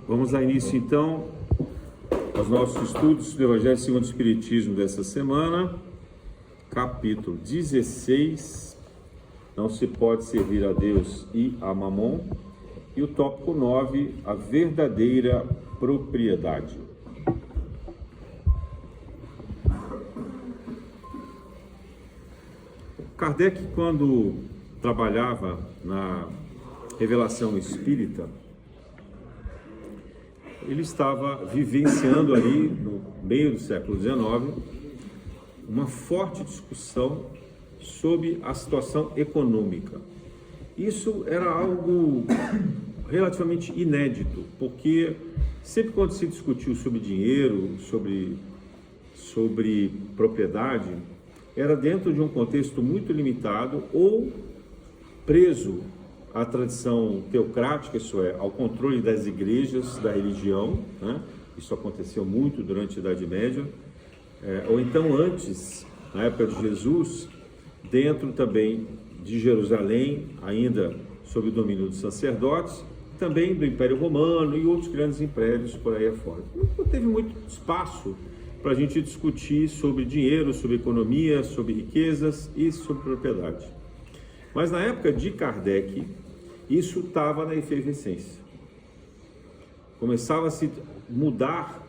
Vamos dar início então aos nossos estudos do Evangelho segundo o Espiritismo dessa semana, capítulo 16, não se pode servir a Deus e a Mamon, e o tópico 9, a verdadeira propriedade. Kardec, quando trabalhava na revelação espírita, ele estava vivenciando ali, no meio do século XIX, uma forte discussão sobre a situação econômica. Isso era algo relativamente inédito, porque sempre quando se discutiu sobre dinheiro, sobre propriedade, era dentro de um contexto muito limitado ou preso à tradição teocrática, isso é, ao controle das igrejas, da religião, né? Isso aconteceu muito durante a Idade Média, ou então antes, na época de Jesus, dentro também de Jerusalém, ainda sob o domínio dos sacerdotes, também do Império Romano e outros grandes impérios por aí afora. Não teve muito espaço para a gente discutir sobre dinheiro, sobre economia, sobre riquezas e sobre propriedade. Mas na época de Kardec, isso estava na efervescência. Começava a se mudar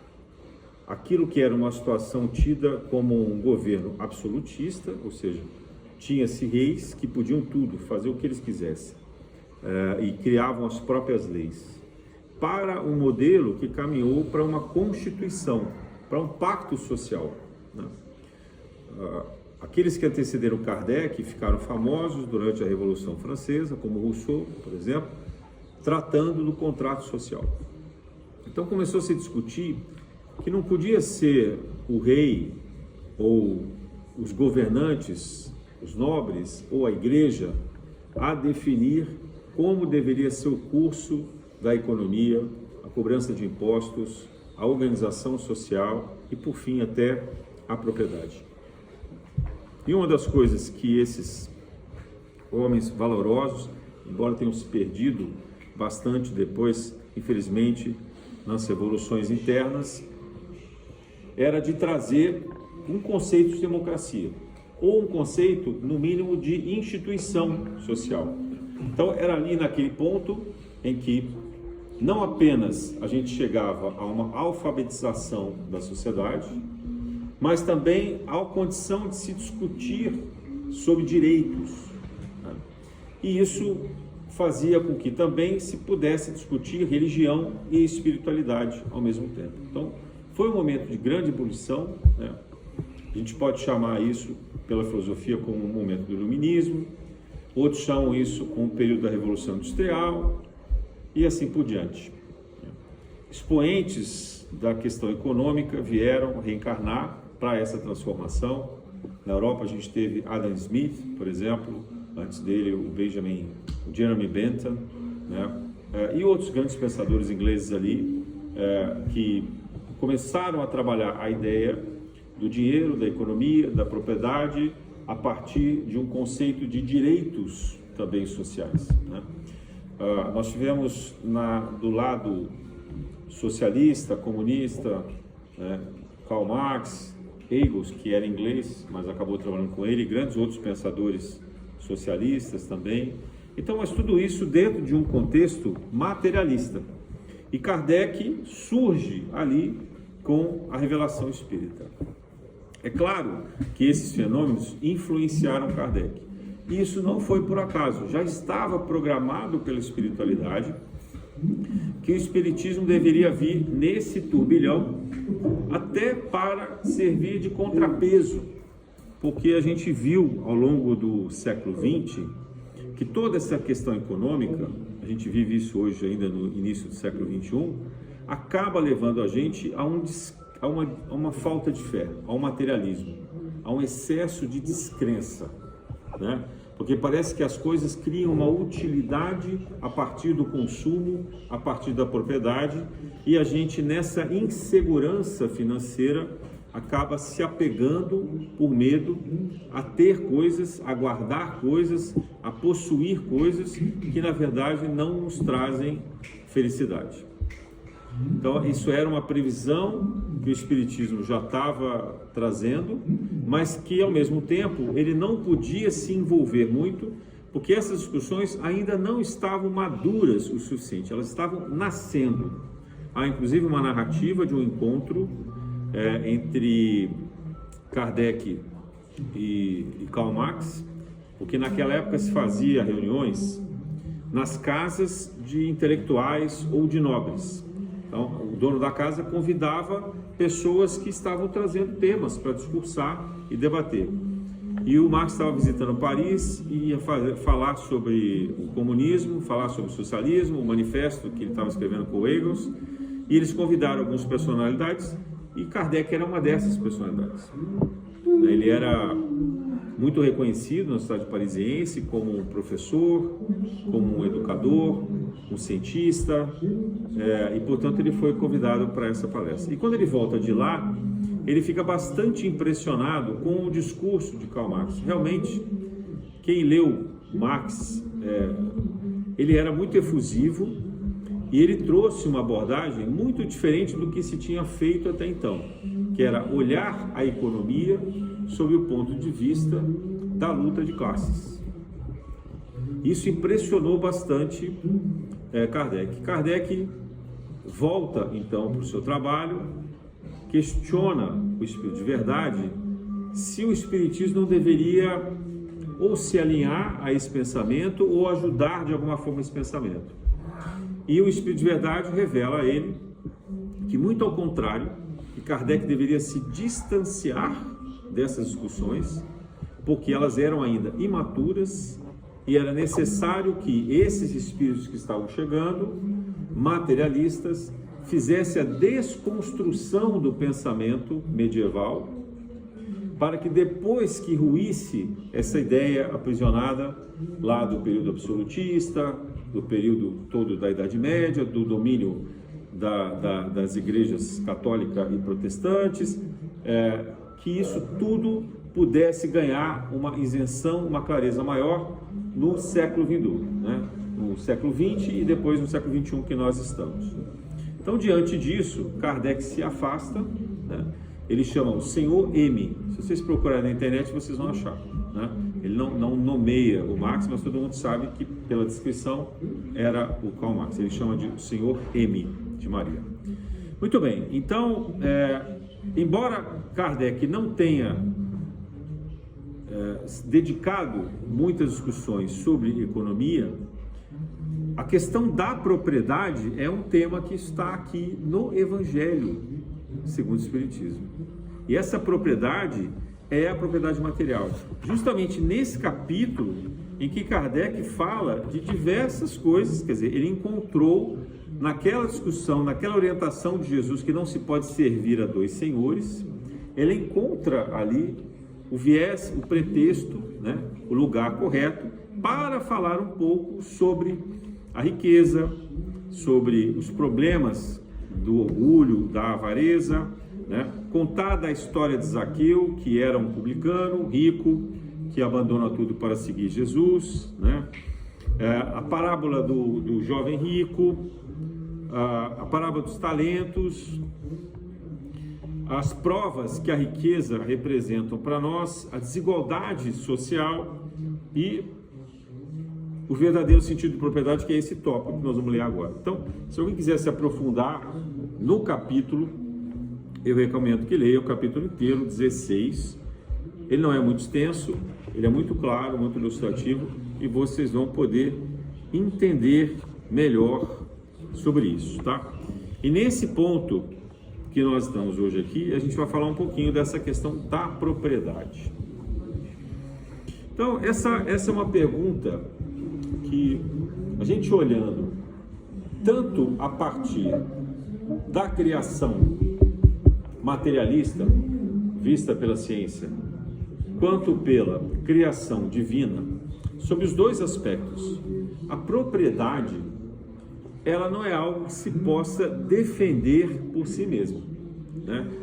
aquilo que era uma situação tida como um governo absolutista, ou seja, tinha-se reis que podiam tudo, fazer o que eles quisessem, e criavam as próprias leis, para um modelo que caminhou para uma constituição, para um pacto social, né? Aqueles que antecederam Kardec ficaram famosos durante a Revolução Francesa, como Rousseau, por exemplo, tratando do contrato social. Então começou a se discutir que não podia ser o rei ou os governantes, os nobres ou a igreja a definir como deveria ser o curso da economia, a cobrança de impostos, a organização social e, por fim, até a propriedade. E uma das coisas que esses homens valorosos, embora tenham se perdido bastante depois, infelizmente, nas revoluções internas, era de trazer um conceito de democracia, ou um conceito, no mínimo, de instituição social. Então, era ali naquele ponto em que não apenas a gente chegava a uma alfabetização da sociedade, mas também a condição de se discutir sobre direitos, né? E isso fazia com que também se pudesse discutir religião e espiritualidade ao mesmo tempo. Então, foi um momento de grande ebulição, né? A gente pode chamar isso pela filosofia como um momento do iluminismo, outros chamam isso como o período da Revolução Industrial e assim por diante. Expoentes da questão econômica vieram reencarnar para essa transformação. Na Europa a gente teve Adam Smith, por exemplo, antes dele o Jeremy Bentham, né? E outros grandes pensadores ingleses ali, que começaram a trabalhar a ideia do dinheiro, da economia, da propriedade, a partir de um conceito de direitos também sociais, né? Nós tivemos do lado socialista, comunista, né, Karl Marx, Engels, que era inglês, mas acabou trabalhando com ele, e grandes outros pensadores socialistas também. Então, mas tudo isso dentro de um contexto materialista. E Kardec surge ali com a revelação espírita. É claro que esses fenômenos influenciaram Kardec. E isso não foi por acaso, já estava programado pela espiritualidade que o espiritismo deveria vir nesse turbilhão até para servir de contrapeso, porque a gente viu ao longo do século XX que toda essa questão econômica, a gente vive isso hoje ainda no início do século XXI, acaba levando a gente a uma falta de fé, a um materialismo, a um excesso de descrença, né? Porque parece que as coisas criam uma utilidade a partir do consumo, a partir da propriedade, e a gente nessa insegurança financeira acaba se apegando por medo a ter coisas, a guardar coisas, a possuir coisas que na verdade não nos trazem felicidade. Então, isso era uma previsão que o Espiritismo já estava trazendo, mas que, ao mesmo tempo, ele não podia se envolver muito, porque essas discussões ainda não estavam maduras o suficiente, elas estavam nascendo. Há, inclusive, uma narrativa de um encontro entre Kardec e Karl Marx, porque naquela época se fazia reuniões nas casas de intelectuais ou de nobres. Então, o dono da casa convidava pessoas que estavam trazendo temas para discursar e debater. E o Marx estava visitando Paris e ia falar sobre o comunismo, falar sobre o socialismo, o manifesto que ele estava escrevendo com o Engels, e eles convidaram algumas personalidades, e Kardec era uma dessas personalidades. Ele era muito reconhecido na cidade parisiense como um professor, como um educador, um cientista, e portanto ele foi convidado para essa palestra. E quando ele volta de lá, ele fica bastante impressionado com o discurso de Karl Marx. Realmente, quem leu Marx, ele era muito efusivo e ele trouxe uma abordagem muito diferente do que se tinha feito até então, que era olhar a economia sob o ponto de vista da luta de classes. Isso impressionou bastante Kardec. Kardec volta então para o seu trabalho, questiona o Espírito de Verdade se o Espiritismo não deveria ou se alinhar a esse pensamento ou ajudar de alguma forma esse pensamento. E o Espírito de Verdade revela a ele que, muito ao contrário, que Kardec deveria se distanciar dessas discussões, porque elas eram ainda imaturas e era necessário que esses espíritos que estavam chegando, materialistas, fizessem a desconstrução do pensamento medieval, para que depois que ruísse essa ideia aprisionada lá do período absolutista, do período todo da Idade Média, do domínio das igrejas católica e protestantes, que isso tudo pudesse ganhar uma isenção, uma clareza maior no século vindouro, no século XX e depois no século XXI que nós estamos. Então, diante disso, Kardec se afasta, ele chama o Senhor M. Se vocês procurarem na internet, vocês vão achar. Ele não nomeia o Marx, mas todo mundo sabe que, pela descrição, era o Karl Marx. Ele chama de Senhor M. de Maria. Muito bem, então, embora Kardec não tenha dedicado muitas discussões sobre economia, a questão da propriedade é um tema que está aqui no Evangelho, segundo o Espiritismo. E essa propriedade é a propriedade material. Justamente nesse capítulo em que Kardec fala de diversas coisas, quer dizer, ele encontrou naquela discussão, naquela orientação de Jesus que não se pode servir a dois senhores, ele encontra ali o viés, o pretexto, o lugar correto para falar um pouco sobre a riqueza, sobre os problemas do orgulho, da avareza, contar da história de Zaqueu, que era um publicano rico, que abandona tudo para seguir Jesus, a parábola do jovem rico, a parábola dos talentos, as provas que a riqueza representam para nós, a desigualdade social e o verdadeiro sentido de propriedade, que é esse tópico que nós vamos ler agora. Então, se alguém quiser se aprofundar no capítulo, eu recomendo que leia o capítulo inteiro, 16. Ele não é muito extenso, ele é muito claro, muito ilustrativo, e vocês vão poder entender melhor sobre isso, tá? E nesse ponto que nós estamos hoje aqui, a gente vai falar um pouquinho dessa questão da propriedade. Então, essa é uma pergunta que a gente olhando tanto a partir da criação materialista vista pela ciência, quanto pela criação divina, sobre os dois aspectos, a propriedade, ela não é algo que se possa defender por si mesmo,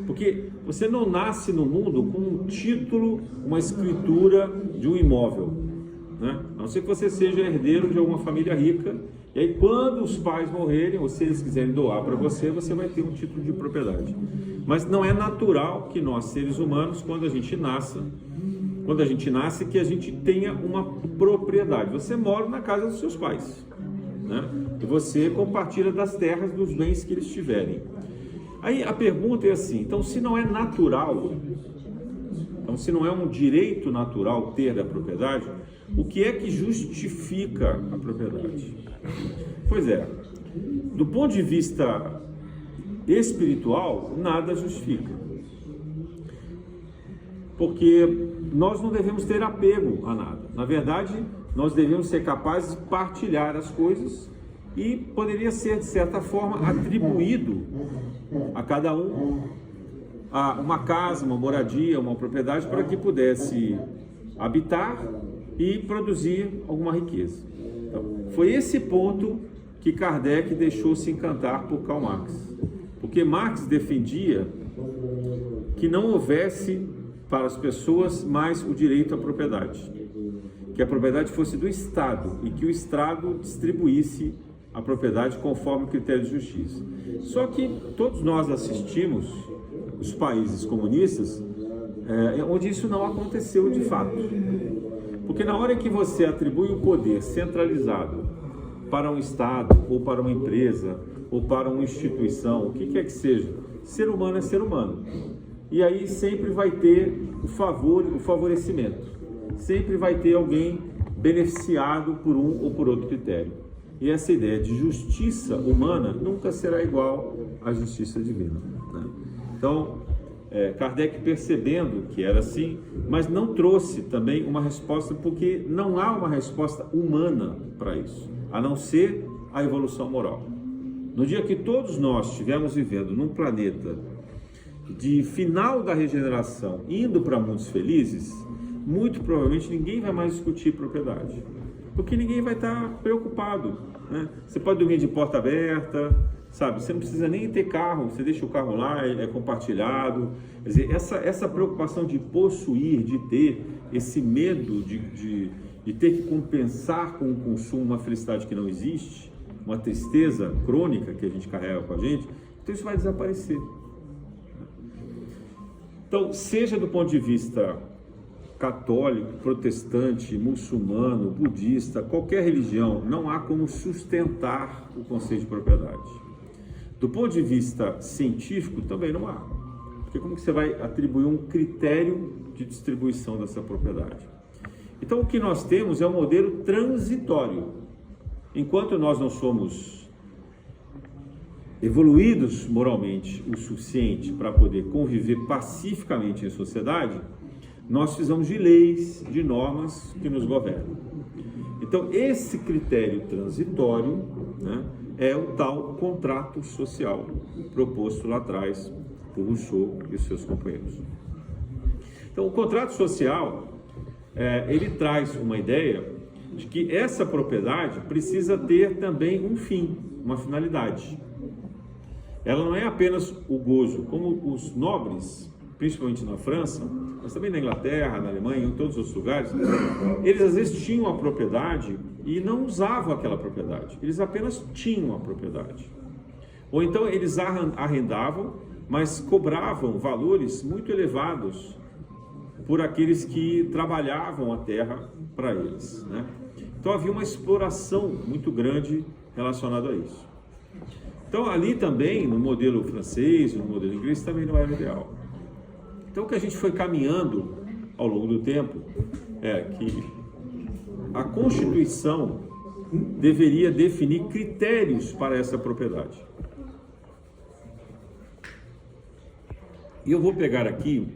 porque você não nasce no mundo com um título, uma escritura de um imóvel, né? A não ser que você seja herdeiro de alguma família rica, e aí quando os pais morrerem, ou se eles quiserem doar para você, você vai ter um título de propriedade. Mas não é natural que nós, seres humanos, quando a gente nasce, que a gente tenha uma propriedade. Você mora na casa dos seus pais, né? E você compartilha das terras, dos bens que eles tiverem. Aí a pergunta é assim, então se não é natural, então se não é um direito natural ter a propriedade, o que é que justifica a propriedade? Pois é, do ponto de vista espiritual, nada justifica. Porque nós não devemos ter apego a nada. Na verdade, nós devemos ser capazes de partilhar as coisas e poderia ser, de certa forma, atribuído a cada um uma casa, uma moradia, uma propriedade para que pudesse habitar e produzir alguma riqueza. Então, foi esse ponto que Kardec deixou se encantar por Karl Marx. Porque Marx defendia que não houvesse para as pessoas mais o direito à propriedade, que a propriedade fosse do Estado e que o Estado distribuísse a propriedade conforme o critério de justiça. Só que todos nós assistimos os países comunistas onde isso não aconteceu de fato. Porque na hora que você atribui o poder centralizado para um Estado, ou para uma empresa, ou para uma instituição, o que quer que seja, ser humano é ser humano. E aí sempre vai ter o favorecimento. Sempre vai ter alguém beneficiado por um ou por outro critério. E essa ideia de justiça humana nunca será igual à justiça divina, né? Então, Kardec, percebendo que era assim, mas não trouxe também uma resposta, porque não há uma resposta humana para isso, a não ser a evolução moral. No dia que todos nós estivermos vivendo num planeta de final da regeneração, indo para mundos felizes, muito provavelmente ninguém vai mais discutir propriedade, porque ninguém vai estar preocupado, né? Você pode dormir de porta aberta, sabe? Você não precisa nem ter carro, você deixa o carro lá, é compartilhado. Quer dizer, essa preocupação de possuir, de ter esse medo de ter que compensar com o consumo uma felicidade que não existe, uma tristeza crônica que a gente carrega com a gente, então isso vai desaparecer. Então, seja do ponto de vista católico, protestante, muçulmano, budista, qualquer religião, não há como sustentar o conceito de propriedade. Do ponto de vista científico, também não há. Porque como que você vai atribuir um critério de distribuição dessa propriedade? Então, o que nós temos é um modelo transitório. Enquanto nós não somos evoluídos moralmente o suficiente para poder conviver pacificamente em sociedade, nós precisamos de leis, de normas que nos governam. Então, esse critério transitório, né, é o tal contrato social proposto lá atrás por Rousseau e seus companheiros. Então, o contrato social, ele traz uma ideia de que essa propriedade precisa ter também um fim, uma finalidade. Ela não é apenas o gozo, como os nobres, principalmente na França, mas também na Inglaterra, na Alemanha, em todos os lugares, eles às vezes tinham a propriedade e não usavam aquela propriedade, eles apenas tinham a propriedade. Ou então eles arrendavam, mas cobravam valores muito elevados por aqueles que trabalhavam a terra para eles, né? Então havia uma exploração muito grande relacionada a isso. Então ali também, no modelo francês, no modelo inglês, também não era ideal. Então o que a gente foi caminhando ao longo do tempo é que a Constituição deveria definir critérios para essa propriedade. E eu vou pegar aqui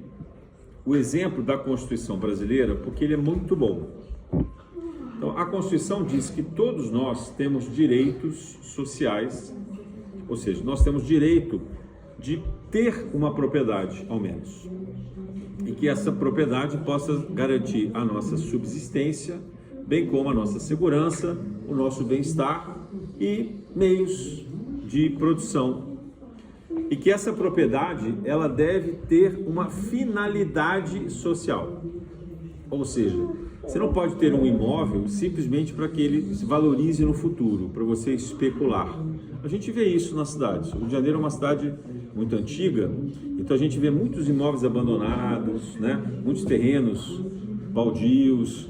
o exemplo da Constituição brasileira, porque ele é muito bom. Então, a Constituição diz que todos nós temos direitos sociais, ou seja, nós temos direito de ter uma propriedade, ao menos, e que essa propriedade possa garantir a nossa subsistência, bem como a nossa segurança, o nosso bem-estar e meios de produção. E que essa propriedade, ela deve ter uma finalidade social. Ou seja, Você não pode ter um imóvel simplesmente para que ele se valorize no futuro, para você especular. A gente vê isso nas cidades. O Rio de Janeiro é uma cidade muito antiga, então a gente vê muitos imóveis abandonados, né? Muitos terrenos baldios,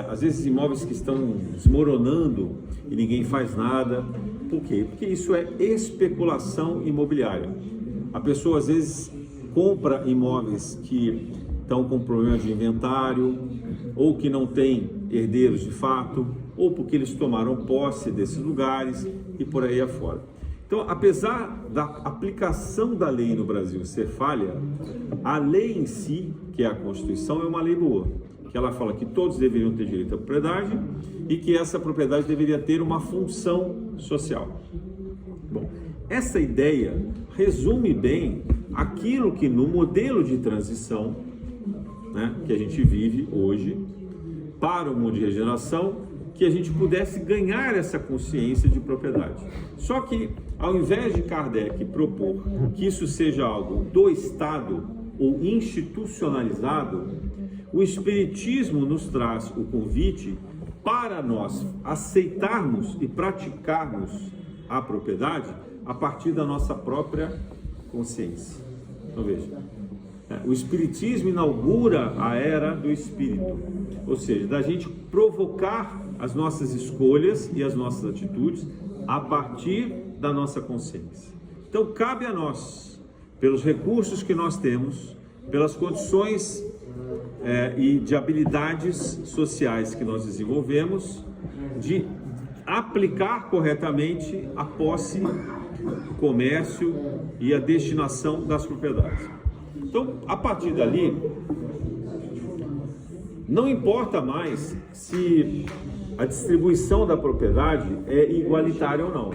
às vezes imóveis que estão desmoronando e ninguém faz nada. Por quê? Porque isso é especulação imobiliária. A pessoa às vezes compra imóveis que estão com problema de inventário, ou que não tem herdeiros de fato, ou porque eles tomaram posse desses lugares e por aí afora. Então, apesar da aplicação da lei no Brasil ser falha, a lei em si, que é a Constituição, é uma lei boa, que ela fala que todos deveriam ter direito à propriedade e que essa propriedade deveria ter uma função social. Bom, essa ideia resume bem aquilo que no modelo de transição, né, que a gente vive hoje, para o mundo de regeneração, que a gente pudesse ganhar essa consciência de propriedade. Só que, ao invés de Kardec propor que isso seja algo do Estado ou institucionalizado, o Espiritismo nos traz o convite para nós aceitarmos e praticarmos a propriedade a partir da nossa própria consciência. Então veja, o Espiritismo inaugura a era do Espírito, ou seja, da gente provocar as nossas escolhas e as nossas atitudes a partir da nossa consciência. Então cabe a nós, pelos recursos que nós temos, pelas condições e de habilidades sociais que nós desenvolvemos, de aplicar corretamente a posse, o comércio e a destinação das propriedades. Então, a partir dali, não importa mais se a distribuição da propriedade é igualitária ou não.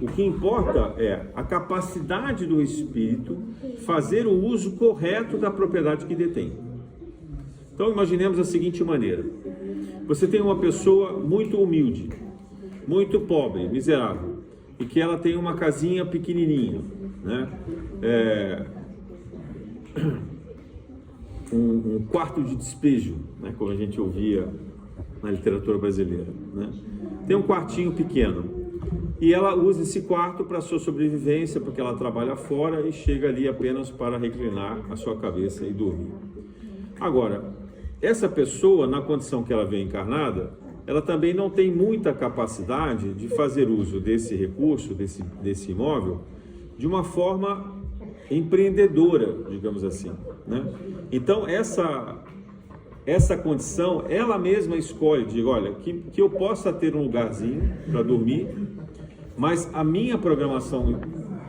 O que importa é a capacidade do espírito fazer o uso correto da propriedade que detém. Então, imaginemos a seguinte maneira: você tem uma pessoa muito humilde, muito pobre, miserável, e que ela tem uma casinha pequenininha, né? Um quarto de despejo, né? Como a gente ouvia na literatura brasileira, né? Tem um quartinho pequeno e ela usa esse quarto para sua sobrevivência, porque ela trabalha fora e chega ali apenas para reclinar a sua cabeça e dormir. Agora, essa pessoa, na condição que ela vem encarnada, ela também não tem muita capacidade de fazer uso desse recurso, desse imóvel, de uma forma empreendedora, digamos assim, né? Então essa condição, ela mesma escolhe, diz, olha, que eu possa ter um lugarzinho para dormir, mas a minha programação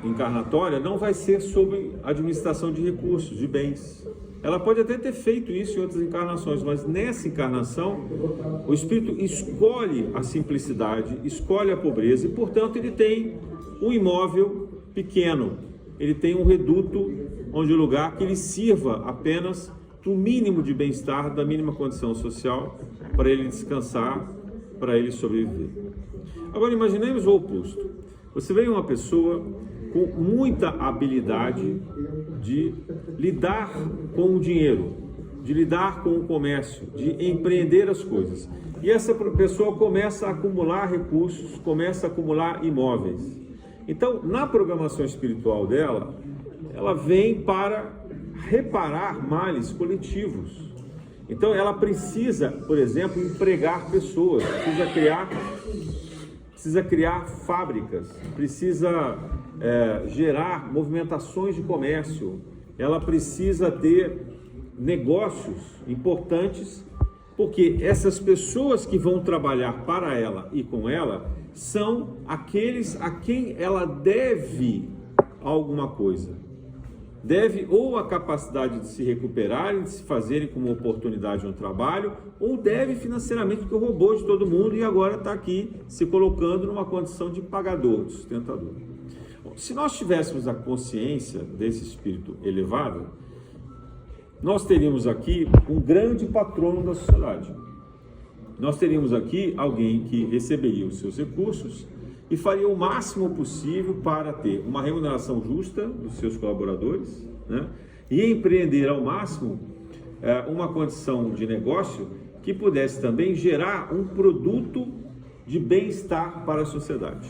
encarnatória não vai ser sobre administração de recursos, de bens. Ela pode até ter feito isso em outras encarnações, mas nessa encarnação, o espírito escolhe a simplicidade, escolhe a pobreza e, portanto, ele tem um imóvel pequeno, ele tem um reduto, onde o lugar que lhe sirva apenas do mínimo de bem-estar, da mínima condição social, para ele descansar, para ele sobreviver. Agora, imaginemos o oposto. Você vê uma pessoa com muita habilidade de lidar com o dinheiro, de lidar com o comércio, de empreender as coisas. E essa pessoa começa a acumular recursos, começa a acumular imóveis. Então, na programação espiritual dela, ela vem para reparar males coletivos. Então, ela precisa, por exemplo, empregar pessoas, precisa criar fábricas, precisa gerar movimentações de comércio, ela precisa ter negócios importantes, porque essas pessoas que vão trabalhar para ela e com ela são aqueles a quem ela deve alguma coisa. Deve ou a capacidade de se recuperarem, de se fazerem como oportunidade um trabalho, ou deve financeiramente, porque roubou de todo mundo e agora está aqui se colocando numa condição de pagador, de sustentador. Bom, se nós tivéssemos a consciência desse espírito elevado, nós teríamos aqui um grande patrono da sociedade. Nós teríamos aqui alguém que receberia os seus recursos e faria o máximo possível para ter uma remuneração justa dos seus colaboradores, né? E empreender ao máximo uma condição de negócio que pudesse também gerar um produto de bem-estar para a sociedade.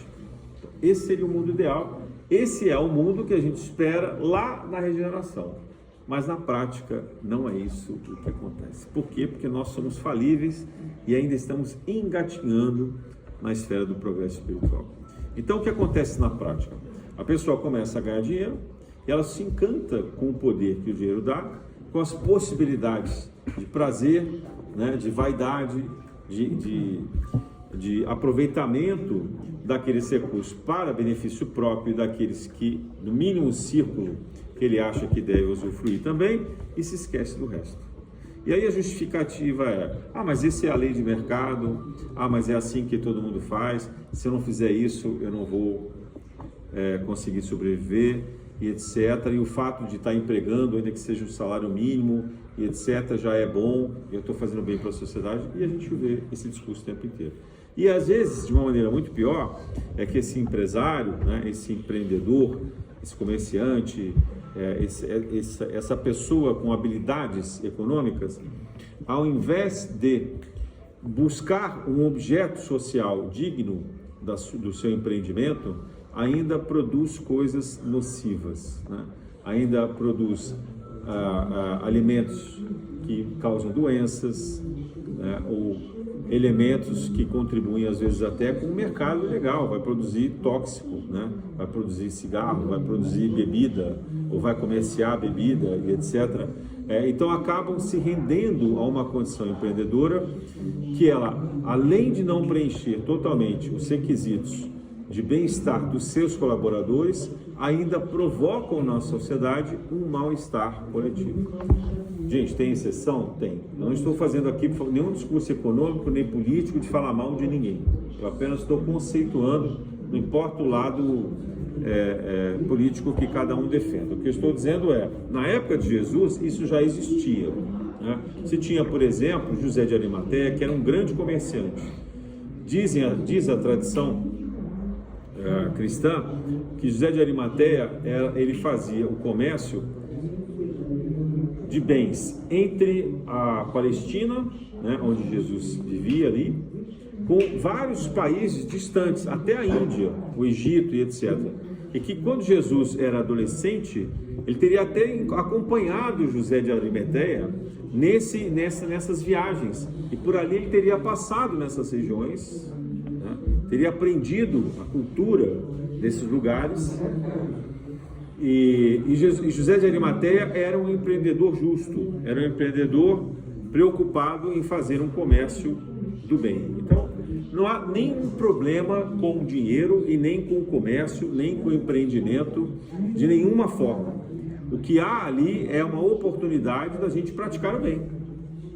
Esse seria o mundo ideal, esse é o mundo que a gente espera lá na regeneração. Mas na prática não é isso o que acontece. Por quê? Porque nós somos falíveis e ainda estamos engatinhando na esfera do progresso espiritual. Então o que acontece na prática? A pessoa começa a ganhar dinheiro e ela se encanta com o poder que o dinheiro dá, com as possibilidades de prazer, né, de vaidade, de aproveitamento daqueles recursos para benefício próprio daqueles que, no mínimo círculo que ele acha que deve usufruir também, e se esquece do resto. E aí a justificativa é, mas essa é a lei de mercado, mas é assim que todo mundo faz, se eu não fizer isso eu não vou conseguir sobreviver, e etc. E o fato de estar empregando, ainda que seja um salário mínimo, e etc., já é bom, eu estou fazendo bem para a sociedade, e a gente vê esse discurso o tempo inteiro. E às vezes, de uma maneira muito pior, é que esse empresário, né, esse empreendedor, esse comerciante, essa pessoa com habilidades econômicas, ao invés de buscar um objeto social digno do seu empreendimento, ainda produz coisas nocivas, né? Ainda produz alimentos que causam doenças, né? Ou elementos que contribuem às vezes até com o mercado ilegal, vai produzir tóxico, né? Vai produzir cigarro, vai produzir bebida, ou vai comerciar bebida, e etc. Então acabam se rendendo a uma condição empreendedora que ela, além de não preencher totalmente os requisitos de bem-estar dos seus colaboradores, ainda provocam na sociedade um mal-estar coletivo. Gente, tem exceção? Tem. Eu não estou fazendo aqui nenhum discurso econômico nem político de falar mal de ninguém. Eu apenas estou conceituando, não importa o lado político que cada um defenda. O que eu estou dizendo é, na época de Jesus, isso já existia, né? Se tinha, por exemplo, José de Arimateia, que era um grande comerciante. Diz a tradição cristã que José de Arimateia ele fazia o comércio de bens entre a Palestina, né, onde Jesus vivia ali, com vários países distantes, até a Índia, o Egito e etc. E que quando Jesus era adolescente, ele teria até acompanhado José de Arimateia nessas viagens, e por ali ele teria passado nessas regiões, né, teria aprendido a cultura desses lugares. E José de Arimateia era um empreendedor justo, era um empreendedor preocupado em fazer um comércio do bem. Então, não há nenhum problema com o dinheiro e nem com o comércio, nem com o empreendimento, de nenhuma forma. O que há ali é uma oportunidade da gente praticar o bem,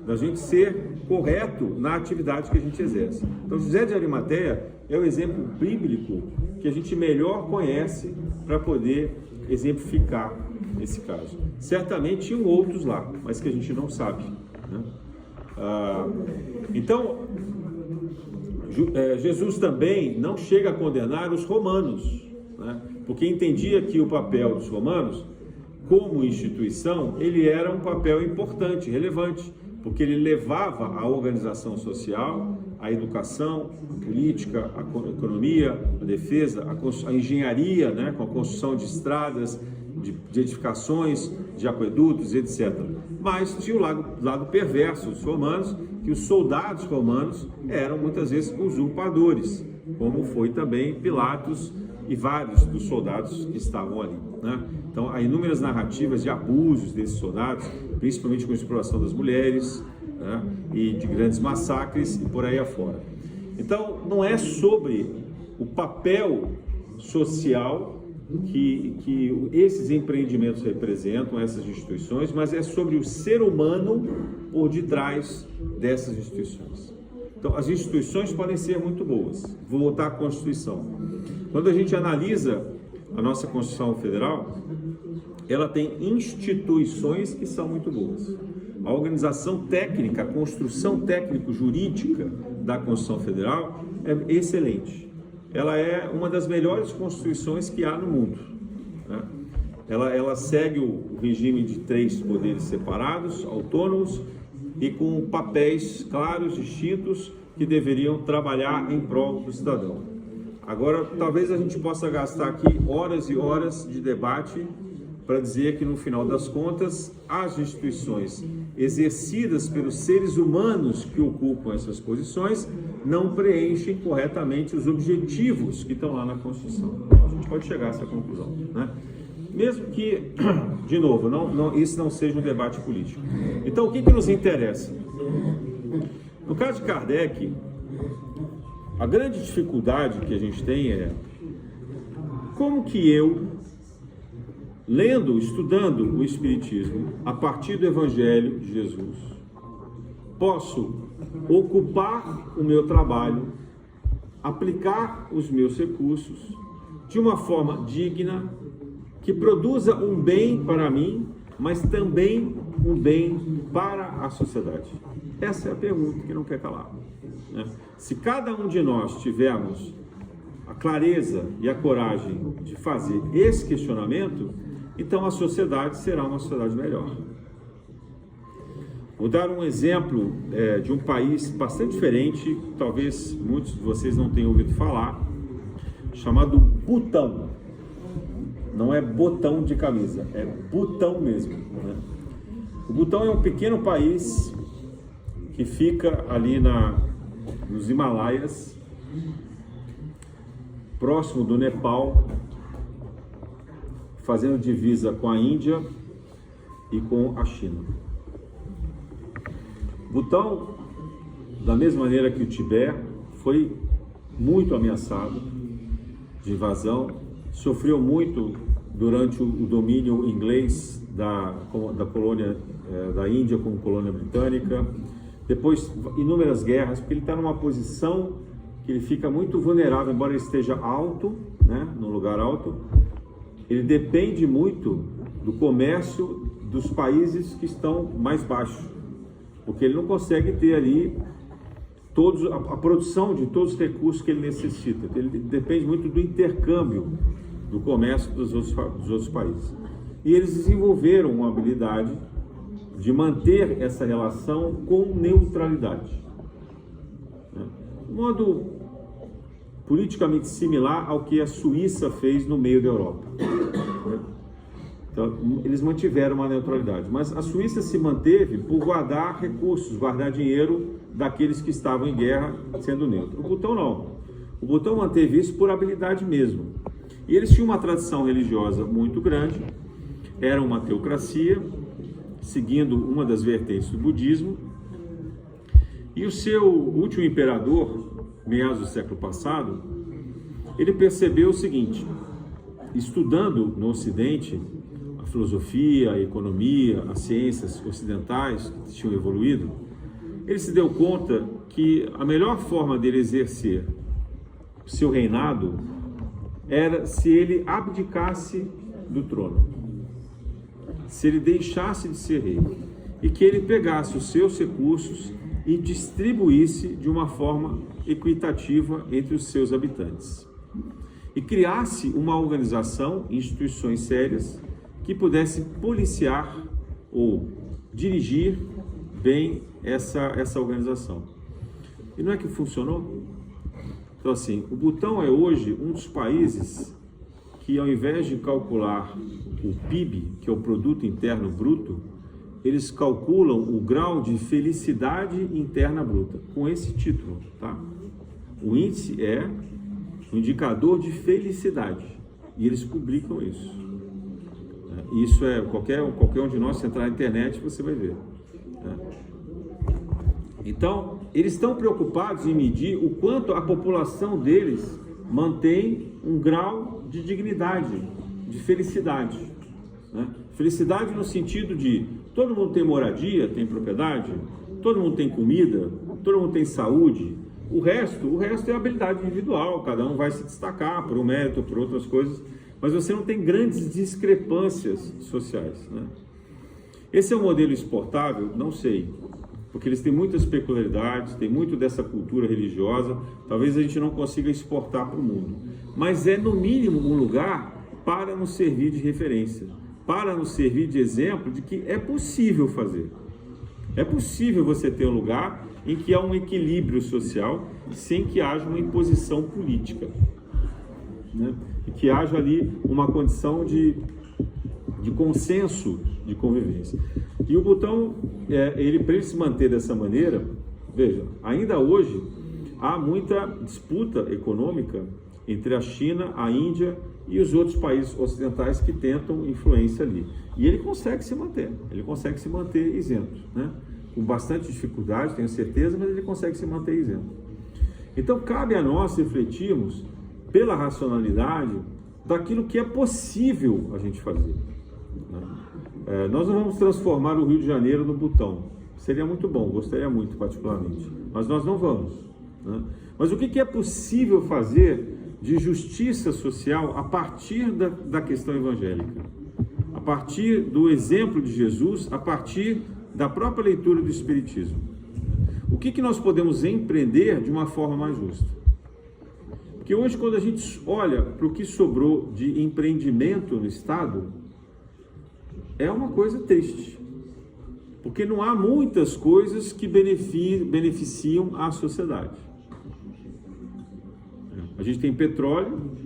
da gente ser correto na atividade que a gente exerce. Então, José de Arimateia é o exemplo bíblico que a gente melhor conhece para poder exemplificar esse caso. Certamente tinham outros lá, mas que a gente não sabe, né? Então, Jesus também não chega a condenar os romanos, né? Porque entendia que o papel dos romanos, como instituição, ele era um papel importante, relevante, porque ele levava a organização social, a educação, a política, a economia, a defesa, a engenharia, né, com a construção de estradas, de edificações, de aquedutos, etc. Mas tinha o lado perverso dos romanos, que os soldados romanos eram muitas vezes usurpadores, como foi também Pilatos e vários dos soldados que estavam ali, né? Então, há inúmeras narrativas de abusos desses soldados, principalmente com a exploração das mulheres, né, e de grandes massacres e por aí afora. Então, não é sobre o papel social que esses empreendimentos representam, essas instituições, mas é sobre o ser humano por detrás dessas instituições. Então, as instituições podem ser muito boas. Vou voltar à Constituição. Quando a gente analisa a nossa Constituição Federal, ela tem instituições que são muito boas. A organização técnica, a construção técnico-jurídica da Constituição Federal é excelente. Ela é uma das melhores constituições que há no mundo, né? Ela segue o regime de 3 poderes separados, autônomos, e com papéis claros, distintos, que deveriam trabalhar em prol do cidadão. Agora, talvez a gente possa gastar aqui horas e horas de debate para dizer que, no final das contas, as instituições exercidas pelos seres humanos que ocupam essas posições não preenchem corretamente os objetivos que estão lá na Constituição. Então, a gente pode chegar a essa conclusão, né? Mesmo que, de novo, isso não seja um debate político. Então, o que nos interessa? No caso de Kardec, a grande dificuldade que a gente tem é como que eu, lendo, estudando o Espiritismo, a partir do Evangelho de Jesus, posso ocupar o meu trabalho, aplicar os meus recursos de uma forma digna, que produza um bem para mim, mas também um bem para a sociedade. Essa é a pergunta que não quer calar, né? Se cada um de nós tivermos a clareza e a coragem de fazer esse questionamento, então a sociedade será uma sociedade melhor. Vou dar um exemplo de um país bastante diferente, talvez muitos de vocês não tenham ouvido falar, chamado Butão. Não é botão de camisa, é Butão mesmo, né? O Butão é um pequeno país que fica ali nos Himalaias, próximo do Nepal, fazendo divisa com a Índia e com a China. Butão, da mesma maneira que o Tibete, foi muito ameaçado de invasão, sofreu muito durante o domínio inglês da colônia da Índia como colônia britânica, depois inúmeras guerras, porque ele está numa posição que ele fica muito vulnerável, embora ele esteja alto, né, num lugar alto, ele depende muito do comércio dos países que estão mais baixos, porque ele não consegue ter ali a produção de todos os recursos que ele necessita. Ele depende muito do intercâmbio do comércio dos outros países. E eles desenvolveram uma habilidade de manter essa relação com neutralidade. Um modo politicamente similar ao que a Suíça fez no meio da Europa. Então, eles mantiveram uma neutralidade, mas a Suíça se manteve por guardar recursos, guardar dinheiro daqueles que estavam em guerra, sendo neutro. O Butão não. O Butão manteve isso por habilidade mesmo. E eles tinham uma tradição religiosa muito grande, era uma teocracia, seguindo uma das vertentes do budismo, e o seu último imperador, meados do século passado, ele percebeu o seguinte: estudando no Ocidente a filosofia, a economia, as ciências ocidentais que tinham evoluído, ele se deu conta que a melhor forma dele exercer o seu reinado era se ele abdicasse do trono, se ele deixasse de ser rei, e que ele pegasse os seus recursos e distribuísse de uma forma equitativa entre os seus habitantes, e criasse uma organização, instituições sérias, que pudessem policiar ou dirigir bem essa organização. E não é que funcionou? Então, assim, o Butão é hoje um dos países que, ao invés de calcular o PIB, que é o Produto Interno Bruto, eles calculam o grau de felicidade interna bruta, com esse título, tá? O índice é um indicador de felicidade, e eles publicam isso. Isso é, qualquer um de nós, se entrar na internet, você vai ver. Então, eles estão preocupados em medir o quanto a população deles mantém um grau de dignidade, de felicidade. Felicidade no sentido de todo mundo tem moradia, tem propriedade, todo mundo tem comida, todo mundo tem saúde. O resto é habilidade individual, cada um vai se destacar por um mérito, por outras coisas, mas você não tem grandes discrepâncias sociais, né? Esse é um modelo exportável? Não sei, porque eles têm muitas peculiaridades, tem muito dessa cultura religiosa, talvez a gente não consiga exportar para o mundo, mas é no mínimo um lugar para nos servir de referência, para nos servir de exemplo de que é possível fazer. É possível você ter um lugar em que há um equilíbrio social sem que haja uma imposição política, né? E que haja ali uma condição de consenso de convivência. E o Butão, ele, para ele se manter dessa maneira, veja, ainda hoje há muita disputa econômica entre a China, a Índia e os outros países ocidentais que tentam influência ali. E ele consegue se manter isento, né? Com bastante dificuldade, tenho certeza, mas ele consegue se manter isento. Então, cabe a nós refletirmos pela racionalidade daquilo que é possível a gente fazer, né? Nós não vamos transformar o Rio de Janeiro no Butão. Seria muito bom, gostaria muito particularmente, mas nós não vamos, né? Mas o que é possível fazer de justiça social a partir da questão evangélica? A partir do exemplo de Jesus, a partir da própria leitura do Espiritismo. O que nós podemos empreender de uma forma mais justa? Porque hoje, quando a gente olha para o que sobrou de empreendimento no Estado, é uma coisa triste. Porque não há muitas coisas que beneficiam a sociedade. A gente tem petróleo,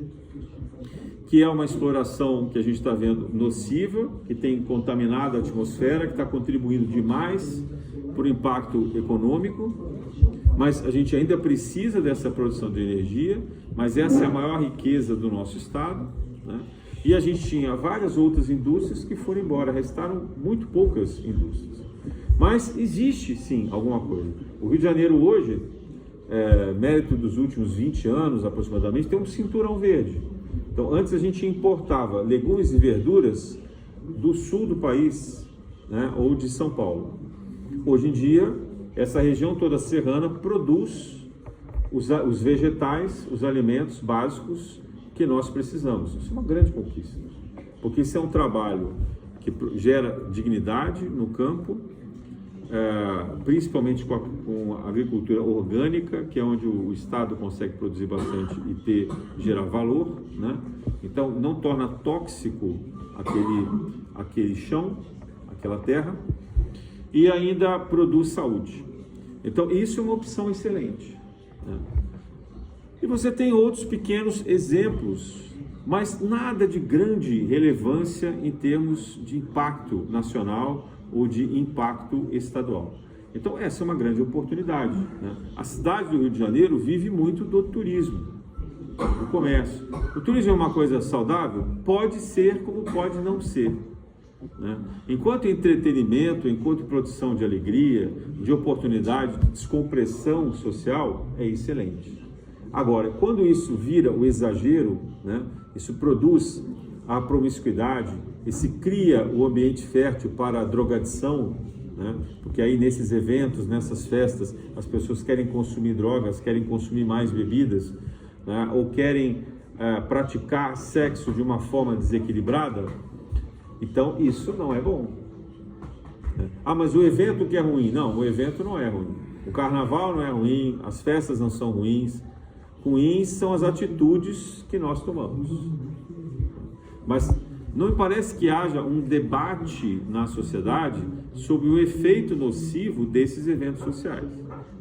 que é uma exploração que a gente está vendo nociva, que tem contaminado a atmosfera, que está contribuindo demais para o impacto econômico, mas a gente ainda precisa dessa produção de energia, mas essa é a maior riqueza do nosso Estado, né? E a gente tinha várias outras indústrias que foram embora, restaram muito poucas indústrias. Mas existe sim alguma coisa. O Rio de Janeiro hoje, mérito dos últimos 20 anos aproximadamente, tem um cinturão verde. Então, antes a gente importava legumes e verduras do sul do país, né, ou de São Paulo. Hoje em dia, essa região toda serrana produz os vegetais, os alimentos básicos que nós precisamos. Isso é uma grande conquista, porque isso é um trabalho que gera dignidade no campo, principalmente com a agricultura orgânica, que é onde o Estado consegue produzir bastante e gerar valor, né? Então não torna tóxico aquele chão, aquela terra, e ainda produz saúde. Então isso é uma opção excelente, né? E você tem outros pequenos exemplos, mas nada de grande relevância em termos de impacto nacional ou de impacto estadual. Então essa é uma grande oportunidade, né? A cidade do Rio de Janeiro vive muito do turismo, do comércio. O turismo é uma coisa saudável? Pode ser, como pode não ser, né? Enquanto entretenimento, enquanto produção de alegria, de oportunidade, de descompressão social, é excelente. Agora, quando isso vira o exagero, né? Isso produz a promiscuidade, e se cria o ambiente fértil para a drogadição, né? Porque aí nesses eventos, nessas festas, as pessoas querem consumir drogas, querem consumir mais bebidas, né? Ou querem praticar sexo de uma forma desequilibrada. Então isso não é bom, né? Ah, mas o evento que é ruim? Não, o evento não é ruim. O carnaval não é ruim, as festas não são ruins. Ruins são as atitudes que nós tomamos. Mas não me parece que haja um debate na sociedade sobre o efeito nocivo desses eventos sociais.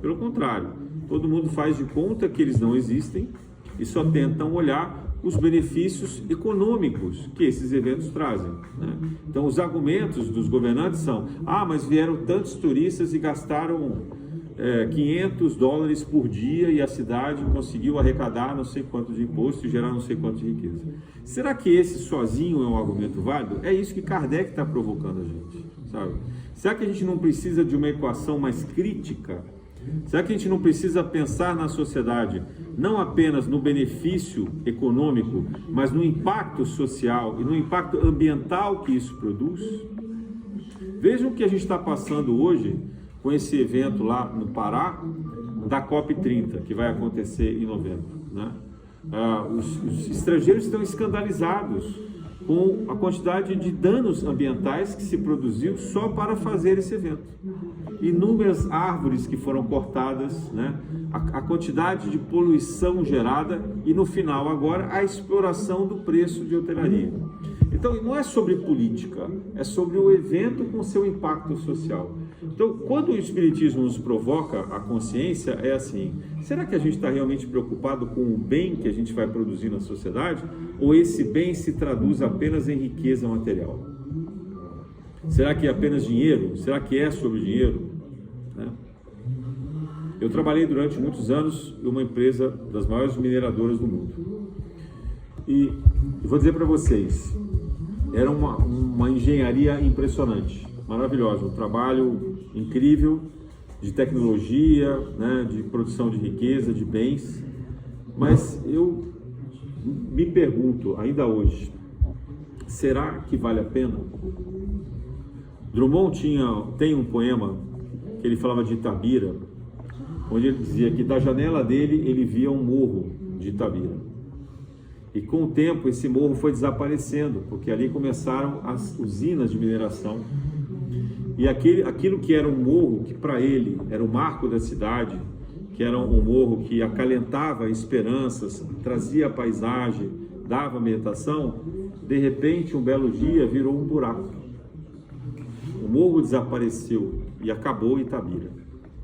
Pelo contrário, todo mundo faz de conta que eles não existem e só tentam olhar os benefícios econômicos que esses eventos trazem, né? Então os argumentos dos governantes são: mas vieram tantos turistas e gastaram $500 por dia e a cidade conseguiu arrecadar não sei quanto de imposto e gerar não sei quanto de riqueza. Será que esse sozinho é um argumento válido? É isso que Kardec está provocando a gente, sabe? Será que a gente não precisa de uma equação mais crítica? Será que a gente não precisa pensar na sociedade não apenas no benefício econômico, mas no impacto social e no impacto ambiental que isso produz? Vejam o que a gente está passando hoje com esse evento lá no Pará, da COP30, que vai acontecer em novembro, né? Os estrangeiros estão escandalizados com a quantidade de danos ambientais que se produziu só para fazer esse evento. Inúmeras árvores que foram cortadas, né? A quantidade de poluição gerada e, no final, agora, a exploração do preço de hotelaria. Então, não é sobre política, é sobre o evento com seu impacto social. Então, Então, quando o Espiritismo nos provoca a consciência, é assim: será que a gente está realmente preocupado com o bem que a gente vai produzir na sociedade? Ou esse bem se traduz apenas em riqueza material? Será que é apenas dinheiro? Será que é sobre dinheiro? Né? Eu trabalhei durante muitos anos em uma empresa das maiores mineradoras do mundo. E vou dizer para vocês, era uma engenharia impressionante, maravilhosa, um trabalho incrível de tecnologia, né, de produção de riqueza, de bens. Mas eu me pergunto, ainda hoje, será que vale a pena? Drummond tem um poema que ele falava de Itabira, onde ele dizia que da janela dele ele via um morro de Itabira. E com o tempo esse morro foi desaparecendo, porque ali começaram as usinas de mineração. E aquilo que era um morro, que para ele era o marco da cidade, que era um morro que acalentava esperanças, trazia a paisagem, dava ambientação, de repente, um belo dia, virou um buraco. O morro desapareceu e acabou Itabira.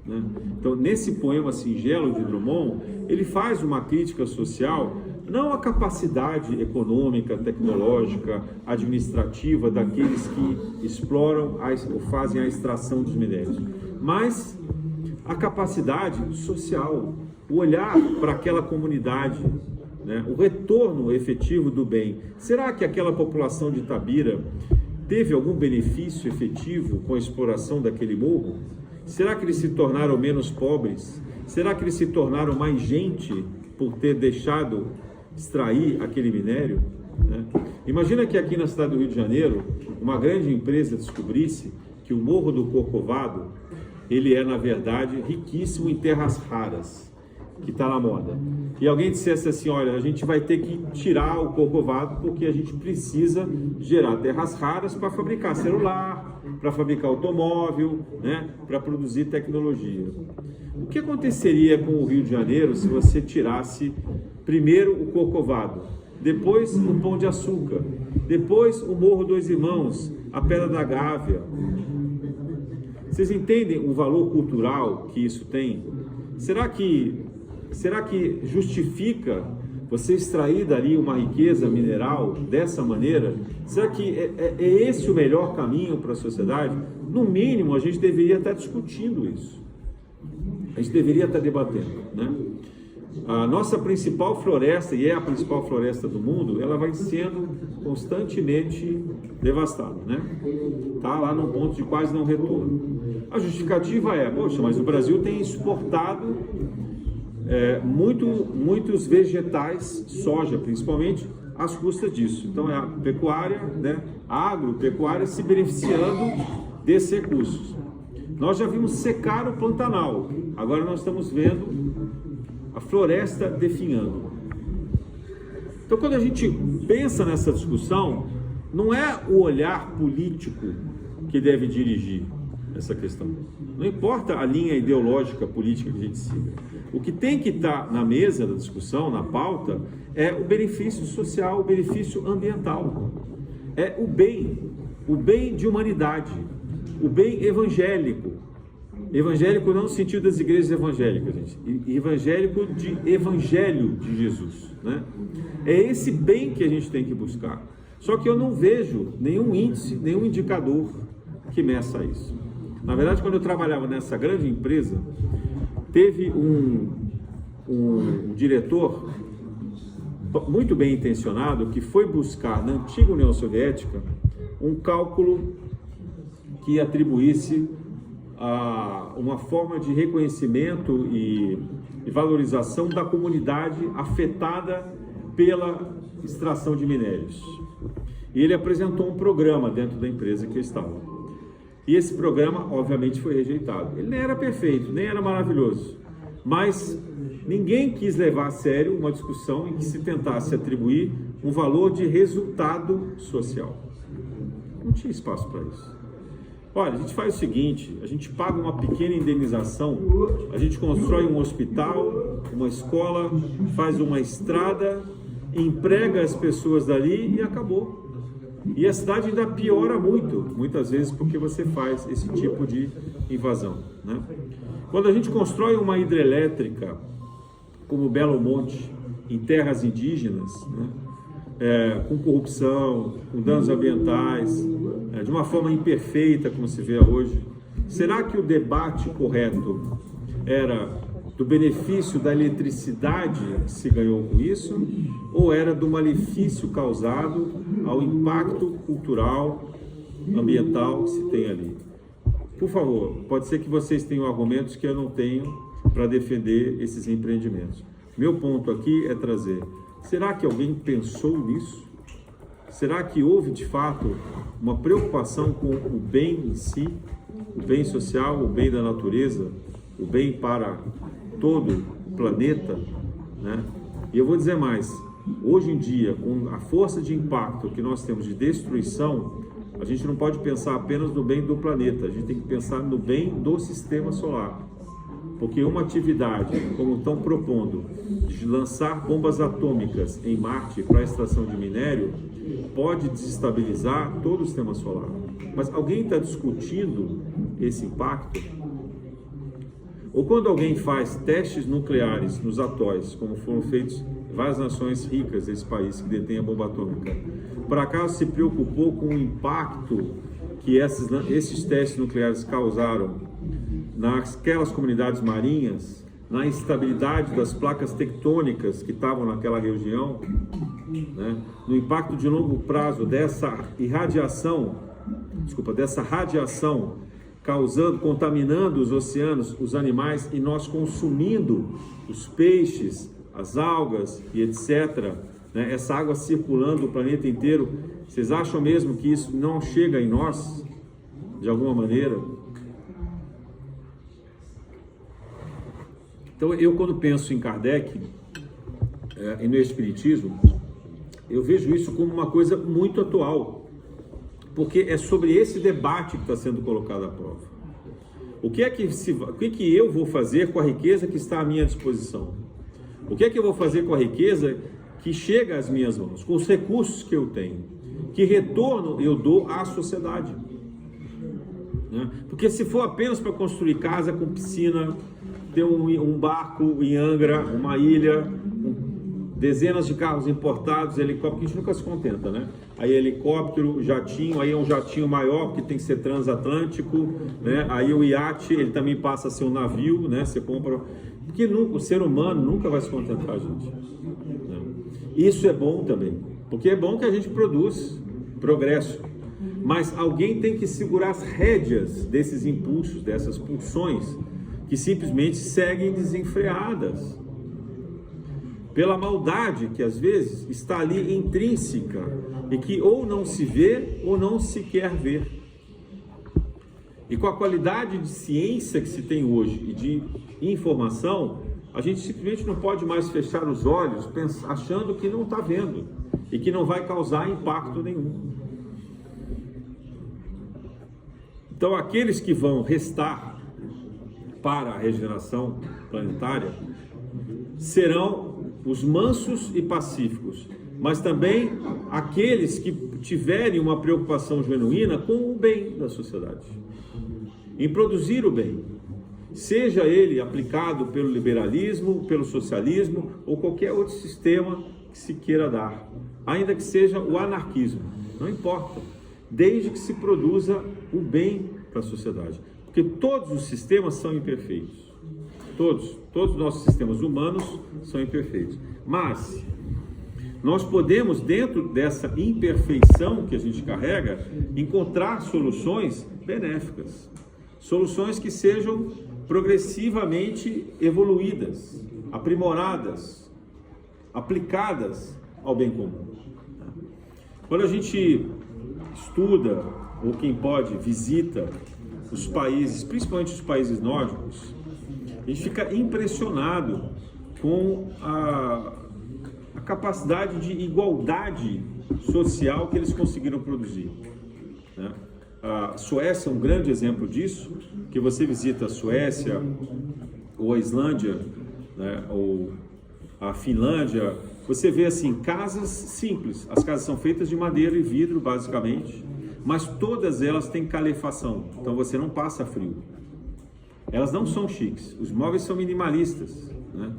Né? Então, nesse poema singelo de Drummond, ele faz uma crítica social, não à capacidade econômica, tecnológica, administrativa daqueles que exploram ou fazem a extração dos minérios, mas a capacidade social, o olhar para aquela comunidade, né? O retorno efetivo do bem. Será que aquela população de Itabira teve algum benefício efetivo com a exploração daquele morro? Será que eles se tornaram menos pobres? Será que eles se tornaram mais gente por ter deixado extrair aquele minério? Né? Imagina que aqui na cidade do Rio de Janeiro, uma grande empresa descobrisse que o Morro do Corcovado, ele é, na verdade, riquíssimo em terras raras, que está na moda. E alguém dissesse assim: olha, a gente vai ter que tirar o Corcovado porque a gente precisa gerar terras raras para fabricar celular, para fabricar automóvel, né, para produzir tecnologia. O que aconteceria com o Rio de Janeiro se você tirasse primeiro o Corcovado, depois o Pão de Açúcar, depois o Morro dos Irmãos, a Pedra da Gávea? Vocês entendem o valor cultural que isso tem? Será que justifica você extrair dali uma riqueza mineral dessa maneira? Será que é esse o melhor caminho para a sociedade? No mínimo, a gente deveria estar discutindo isso. A gente deveria estar debatendo, né? A nossa principal floresta, e é a principal floresta do mundo, ela vai sendo constantemente devastada, né? Está lá num ponto de quase não retorno. A justificativa é: poxa, mas o Brasil tem exportado muitos vegetais, soja principalmente, às custas disso. Então é a pecuária, né, a agropecuária se beneficiando desses recursos. Nós já vimos secar o Pantanal, agora nós estamos vendo a floresta definhando. Então, quando a gente pensa nessa discussão, não é o olhar político que deve dirigir essa questão. Não importa a linha ideológica política que a gente siga. O que tem que estar na mesa da discussão, na pauta, é o benefício social, o benefício ambiental. É o bem de humanidade, o bem evangélico. Evangélico não no sentido das igrejas evangélicas, gente. Evangélico de Evangelho de Jesus, né? É esse bem que a gente tem que buscar. Só que eu não vejo nenhum índice, nenhum indicador que meça isso. Na verdade, quando eu trabalhava nessa grande empresa, teve um diretor muito bem intencionado que foi buscar na antiga União Soviética um cálculo que atribuísse uma forma de reconhecimento e valorização da comunidade afetada pela extração de minérios. E ele apresentou um programa dentro da empresa que eu estava. E esse programa, obviamente, foi rejeitado. Ele nem era perfeito, nem era maravilhoso, mas ninguém quis levar a sério uma discussão em que se tentasse atribuir um valor de resultado social. Não tinha espaço para isso. Olha, a gente faz o seguinte: a gente paga uma pequena indenização, a gente constrói um hospital, uma escola, faz uma estrada, emprega as pessoas dali e acabou. E a cidade ainda piora muito, muitas vezes, porque você faz esse tipo de invasão, né? Quando a gente constrói uma hidrelétrica como Belo Monte, em terras indígenas, né? Com corrupção, com danos ambientais, de uma forma imperfeita, como se vê hoje, será que o debate correto era do benefício da eletricidade que se ganhou com isso, ou era do malefício causado ao impacto cultural, ambiental que se tem ali? Por favor, pode ser que vocês tenham argumentos que eu não tenho para defender esses empreendimentos. Meu ponto aqui é trazer: será que alguém pensou nisso? Será que houve de fato uma preocupação com o bem em si, o bem social, o bem da natureza, o bem para todo o planeta, né? E eu vou dizer mais: hoje em dia, com a força de impacto que nós temos de destruição, a gente não pode pensar apenas no bem do planeta, a gente tem que pensar no bem do sistema solar. Porque uma atividade, como estão propondo, de lançar bombas atômicas em Marte para a extração de minério, pode desestabilizar todo o sistema solar. Mas alguém está discutindo esse impacto? Ou quando alguém faz testes nucleares nos atóis, como foram feitos em várias nações ricas desse país que detêm a bomba atômica, por acaso se preocupou com o impacto que esses testes nucleares causaram naquelas comunidades marinhas, na instabilidade das placas tectônicas que estavam naquela região, né? No impacto de longo prazo dessa radiação contaminando os oceanos, os animais, e nós consumindo os peixes, as algas e etc., né? Essa água circulando o planeta inteiro. Vocês acham mesmo que isso não chega em nós, de alguma maneira? Então, eu quando penso em Kardec e no Espiritismo, eu vejo isso como uma coisa muito atual, porque é sobre esse debate que está sendo colocado à prova. O que é que eu vou fazer com a riqueza que está à minha disposição? O que é que eu vou fazer com a riqueza que chega às minhas mãos, com os recursos que eu tenho? Que retorno eu dou à sociedade? Né? Porque se for apenas para construir casa com piscina, ter um barco em Angra, uma ilha, dezenas de carros importados, helicóptero, a gente nunca se contenta, né? Aí helicóptero, jatinho, aí é um jatinho maior, porque tem que ser transatlântico, né? Aí o iate, ele também passa a ser um navio, né? Você compra... Porque o ser humano nunca vai se contentar, gente. Né? Isso é bom também, porque é bom que a gente produz progresso. Mas alguém tem que segurar as rédeas desses impulsos, dessas pulsões, que simplesmente seguem desenfreadas pela maldade que às vezes está ali intrínseca e que ou não se vê ou não se quer ver. E com a qualidade de ciência que se tem hoje e de informação, a gente simplesmente não pode mais fechar os olhos achando que não está vendo e que não vai causar impacto nenhum. Então, aqueles que vão restar para a regeneração planetária serão os mansos e pacíficos, mas também aqueles que tiverem uma preocupação genuína com o bem da sociedade, em produzir o bem, seja ele aplicado pelo liberalismo, pelo socialismo ou qualquer outro sistema que se queira dar, ainda que seja o anarquismo, não importa, desde que se produza o bem para a sociedade. Porque todos os sistemas são imperfeitos. Todos os nossos sistemas humanos são imperfeitos. Mas nós podemos, dentro dessa imperfeição que a gente carrega, encontrar soluções benéficas. Soluções que sejam progressivamente evoluídas, aprimoradas, aplicadas ao bem comum. Quando a gente estuda, ou quem pode, visita os países, principalmente os países nórdicos, a gente fica impressionado com a capacidade de igualdade social que eles conseguiram produzir, né? A Suécia é um grande exemplo disso, que você visita a Suécia ou a Islândia, né, ou a Finlândia, você vê assim, casas simples. As casas são feitas de madeira e vidro, basicamente, mas todas elas têm calefação, então você não passa frio. Elas não são chiques, os móveis são minimalistas, né?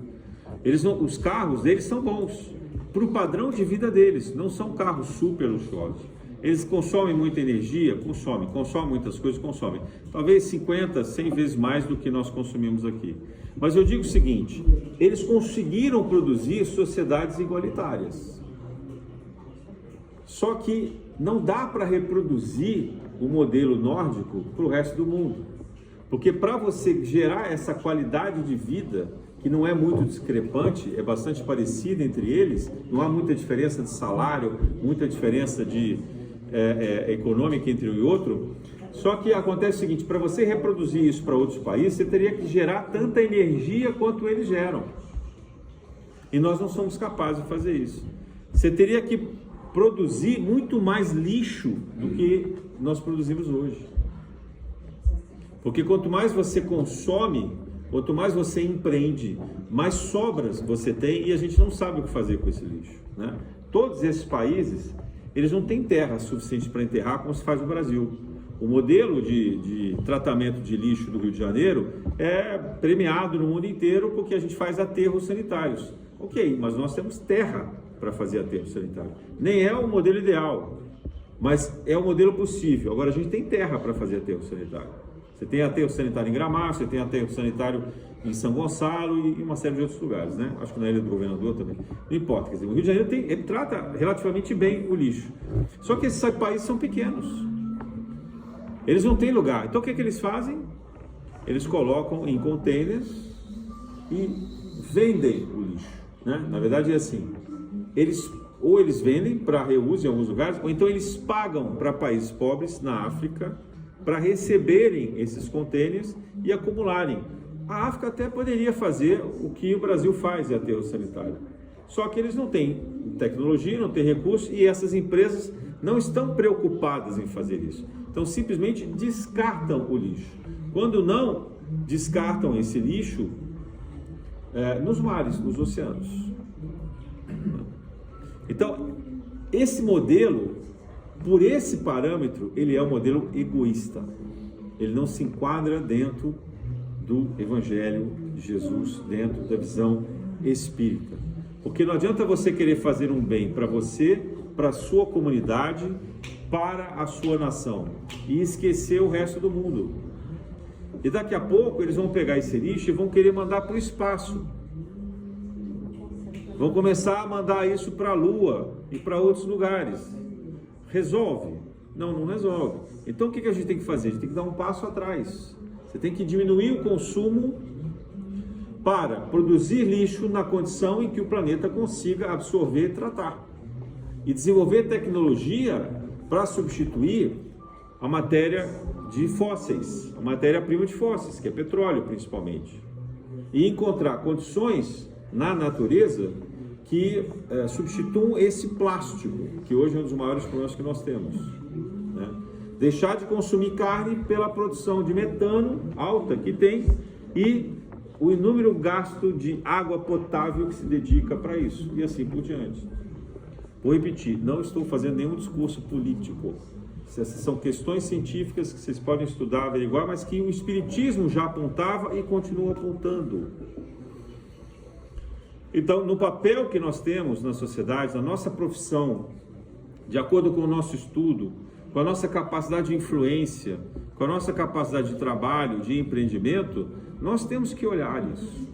Os carros deles são bons, para o padrão de vida deles, não são carros super luxuosos. Eles consomem muita energia? Consomem muitas coisas, consomem. Talvez 50, 100 vezes mais do que nós consumimos aqui. Mas eu digo o seguinte, eles conseguiram produzir sociedades igualitárias. Só que não dá para reproduzir o modelo nórdico para o resto do mundo. Porque para você gerar essa qualidade de vida, que não é muito discrepante, é bastante parecida entre eles, não há muita diferença de salário, muita diferença de econômica entre um e outro. Só que acontece o seguinte, para você reproduzir isso para outros países, você teria que gerar tanta energia quanto eles geram. E nós não somos capazes de fazer isso. Você teria que produzir muito mais lixo do que nós produzimos hoje. Porque quanto mais você consome, quanto mais você empreende, mais sobras você tem e a gente não sabe o que fazer com esse lixo, né? Todos esses países, eles não têm terra suficiente para enterrar como se faz no Brasil. O modelo de tratamento de lixo do Rio de Janeiro é premiado no mundo inteiro porque a gente faz aterros sanitários. Ok, mas nós temos terra para fazer aterro sanitário. Nem é o modelo ideal, mas é o modelo possível. Agora, a gente tem terra para fazer aterro sanitário. Você tem aterro sanitário em Gramado, você tem aterro sanitário em São Gonçalo e uma série de outros lugares, né? Acho que na Ilha do Governador também. Não importa, quer dizer, o Rio de Janeiro ele trata relativamente bem o lixo. Só que esses países são pequenos. Eles não têm lugar. Então o que eles fazem? Eles colocam em containers e vendem o lixo, né? Na verdade é assim, ou eles vendem para reuso em alguns lugares, ou então eles pagam para países pobres na África para receberem esses containers e acumularem. A África até poderia fazer o que o Brasil faz em aterro sanitário. Só que eles não têm tecnologia, não têm recursos e essas empresas não estão preocupadas em fazer isso. Então simplesmente descartam o lixo. Quando não, descartam esse lixo nos mares, nos oceanos. Então, esse modelo, por esse parâmetro, ele é um modelo egoísta. Ele não se enquadra dentro do Evangelho de Jesus, dentro da visão espírita. Porque não adianta você querer fazer um bem para você, para a sua comunidade, para a sua nação, e esquecer o resto do mundo. E daqui a pouco eles vão pegar esse lixo e vão querer mandar para o espaço. Vão começar a mandar isso para a Lua e para outros lugares. Resolve? Não, não resolve. Então o que a gente tem que fazer? A gente tem que dar um passo atrás. Você tem que diminuir o consumo para produzir lixo na condição em que o planeta consiga absorver e tratar. E desenvolver tecnologia para substituir a matéria de fósseis, a matéria-prima de fósseis, que é petróleo principalmente. E encontrar condições na natureza que substituam esse plástico, que hoje é um dos maiores problemas que nós temos, né? Deixar de consumir carne pela produção de metano alta que tem e o inúmero gasto de água potável que se dedica para isso, e assim por diante. Vou repetir, não estou fazendo nenhum discurso político. Essas são questões científicas que vocês podem estudar, averiguar, mas que o Espiritismo já apontava e continua apontando. Então, no papel que nós temos na sociedade, na nossa profissão, de acordo com o nosso estudo, com a nossa capacidade de influência, com a nossa capacidade de trabalho, de empreendimento, nós temos que olhar isso.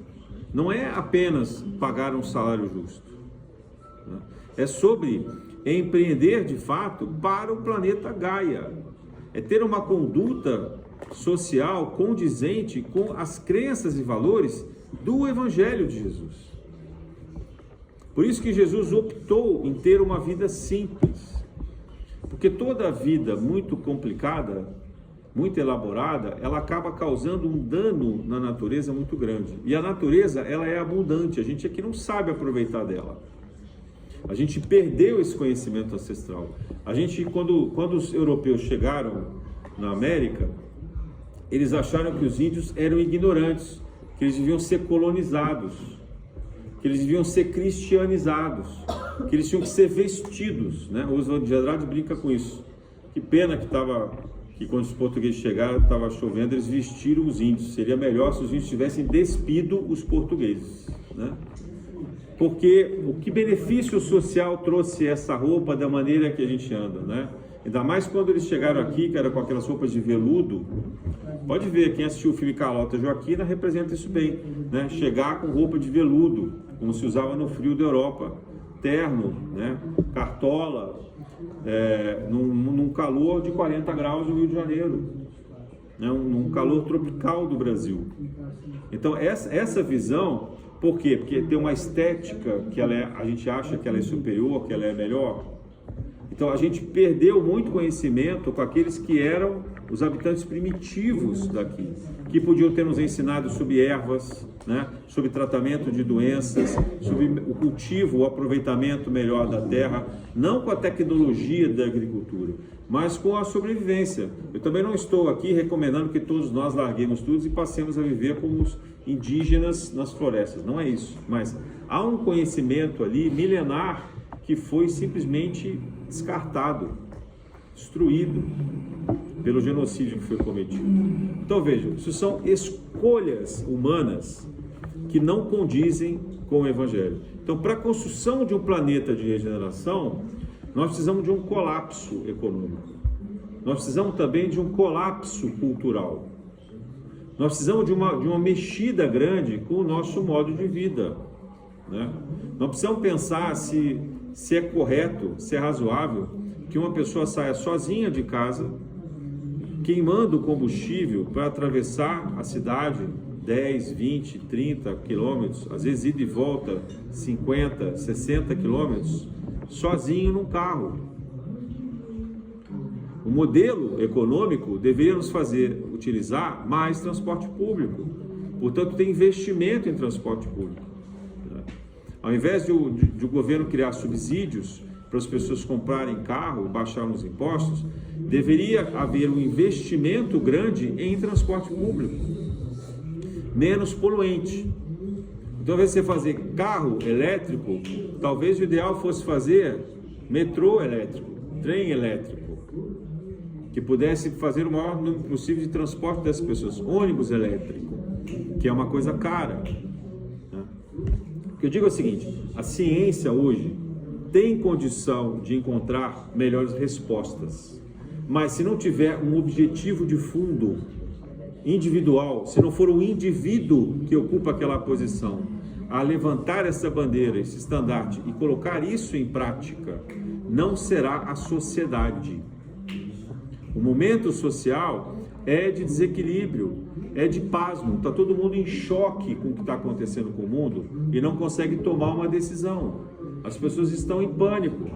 Não é apenas pagar um salário justo, né? É sobre empreender de fato para o planeta Gaia. É ter uma conduta social condizente com as crenças e valores do Evangelho de Jesus. Por isso que Jesus optou em ter uma vida simples. Porque toda vida muito complicada, muito elaborada, ela acaba causando um dano na natureza muito grande. E a natureza, ela é abundante, a gente aqui não sabe aproveitar dela. A gente perdeu esse conhecimento ancestral. A gente, quando os europeus chegaram na América, eles acharam que os índios eram ignorantes, que eles deviam ser colonizados, que eles deviam ser cristianizados, que eles tinham que ser vestidos, né? O Oswald de Andrade brinca com isso. Que pena que quando os portugueses chegaram, estava chovendo, eles vestiram os índios. Seria melhor se os índios tivessem despido os portugueses, né? Porque o que benefício social trouxe essa roupa da maneira que a gente anda, né? Ainda mais quando eles chegaram aqui, que era com aquelas roupas de veludo. Pode ver, quem assistiu o filme Carlota Joaquina representa isso bem, né? Chegar com roupa de veludo, como se usava no frio da Europa, terno, né? Cartola, num calor de 40 graus no Rio de Janeiro, né? Num calor tropical do Brasil. Então essa visão, por quê? Porque tem uma estética que a gente acha que ela é superior, que ela é melhor. Então a gente perdeu muito conhecimento com aqueles que eram os habitantes primitivos daqui, que podiam ter nos ensinado sobre ervas, né? Sobre tratamento de doenças, sobre o cultivo, o aproveitamento melhor da terra, não com a tecnologia da agricultura, mas com a sobrevivência. Eu também não estou aqui recomendando que todos nós larguemos tudo e passemos a viver como os indígenas nas florestas, não é isso, mas há um conhecimento ali milenar que foi simplesmente descartado, destruído pelo genocídio que foi cometido. Então vejam, isso são escolhas humanas que não condizem com o Evangelho. Então, para a construção de um planeta de regeneração, nós precisamos de um colapso econômico. Nós precisamos também de um colapso cultural. Nós precisamos de uma mexida grande com o nosso modo de vida, né? Nós precisamos pensar se é correto, se é razoável que uma pessoa saia sozinha de casa, queimando combustível para atravessar a cidade 10, 20, 30 quilômetros, às vezes ida e volta 50, 60 quilômetros, sozinho num carro. O modelo econômico deveria nos fazer utilizar mais transporte público, portanto tem investimento em transporte público. Ao invés de o governo criar subsídios para as pessoas comprarem carro, baixar os impostos, deveria haver um investimento grande em transporte público, menos poluente. Então, ao invés de você fazer carro elétrico, talvez o ideal fosse fazer metrô elétrico, trem elétrico, que pudesse fazer o maior número possível de transporte dessas pessoas, ônibus elétrico, que é uma coisa cara. O que eu digo é o seguinte: a ciência hoje tem condição de encontrar melhores respostas, mas se não tiver um objetivo de fundo individual, se não for o indivíduo que ocupa aquela posição a levantar essa bandeira, esse estandarte e colocar isso em prática, não será a sociedade. O momento social é de desequilíbrio, é de pasmo, está todo mundo em choque com o que está acontecendo com o mundo e não consegue tomar uma decisão. As pessoas estão em pânico,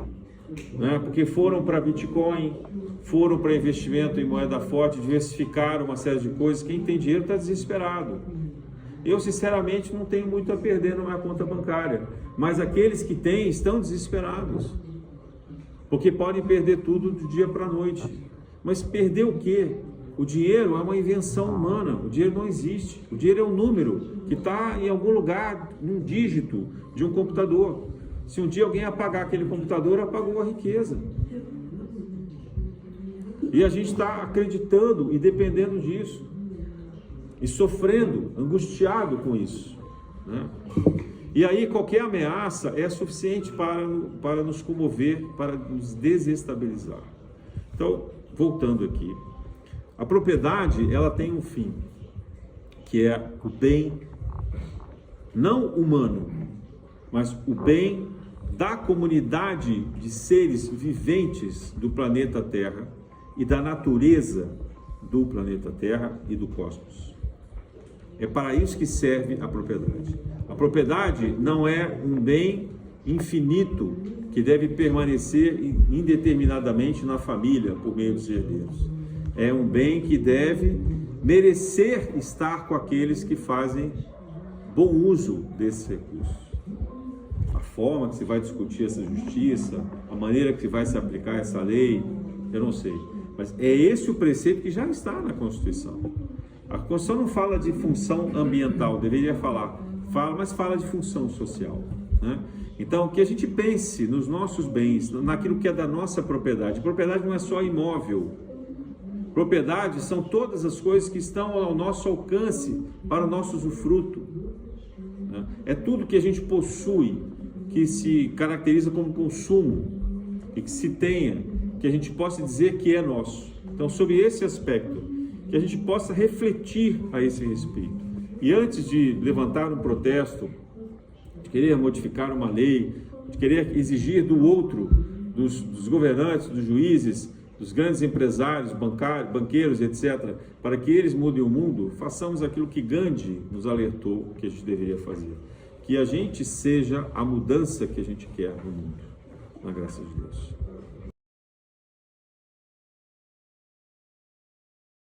né? Porque foram para Bitcoin, foram para investimento em moeda forte, diversificaram uma série de coisas. Quem tem dinheiro está desesperado. Eu, sinceramente, não tenho muito a perder na minha conta bancária, mas aqueles que têm estão desesperados, porque podem perder tudo do dia para a noite. Mas perder o quê? O dinheiro é uma invenção humana, o dinheiro não existe. O dinheiro é um número que está em algum lugar, num dígito de um computador. Se um dia alguém apagar aquele computador, apagou a riqueza. E a gente está acreditando e dependendo disso. E sofrendo, angustiado com isso, né? E aí qualquer ameaça é suficiente para nos comover, para nos desestabilizar. Então, voltando aqui, a propriedade, ela tem um fim, que é o bem, não humano, mas o bem da comunidade de seres viventes do planeta Terra e da natureza do planeta Terra e do cosmos. É para isso que serve a propriedade. A propriedade não é um bem infinito que deve permanecer indeterminadamente na família por meio dos herdeiros. É um bem que deve merecer estar com aqueles que fazem bom uso desses recursos. A forma que se vai discutir essa justiça, a maneira que se vai se aplicar essa lei, eu não sei. Mas é esse o preceito que já está na Constituição. A Constituição não fala de função ambiental, deveria falar mas fala de função social, né? Então, que a gente pense nos nossos bens, naquilo que é da nossa propriedade. Propriedade não é só imóvel. Propriedade são todas as coisas que estão ao nosso alcance para o nosso usufruto, né? É tudo que a gente possui, que se caracteriza como consumo e que se tenha, que a gente possa dizer que é nosso. Então, sobre esse aspecto, que a gente possa refletir a esse respeito. E antes de levantar um protesto, de querer modificar uma lei, de querer exigir do outro, dos governantes, dos juízes, dos grandes empresários, banqueiros, etc., para que eles mudem o mundo, façamos aquilo que Gandhi nos alertou que a gente deveria fazer. Que a gente seja a mudança que a gente quer no mundo. Na graça de Deus.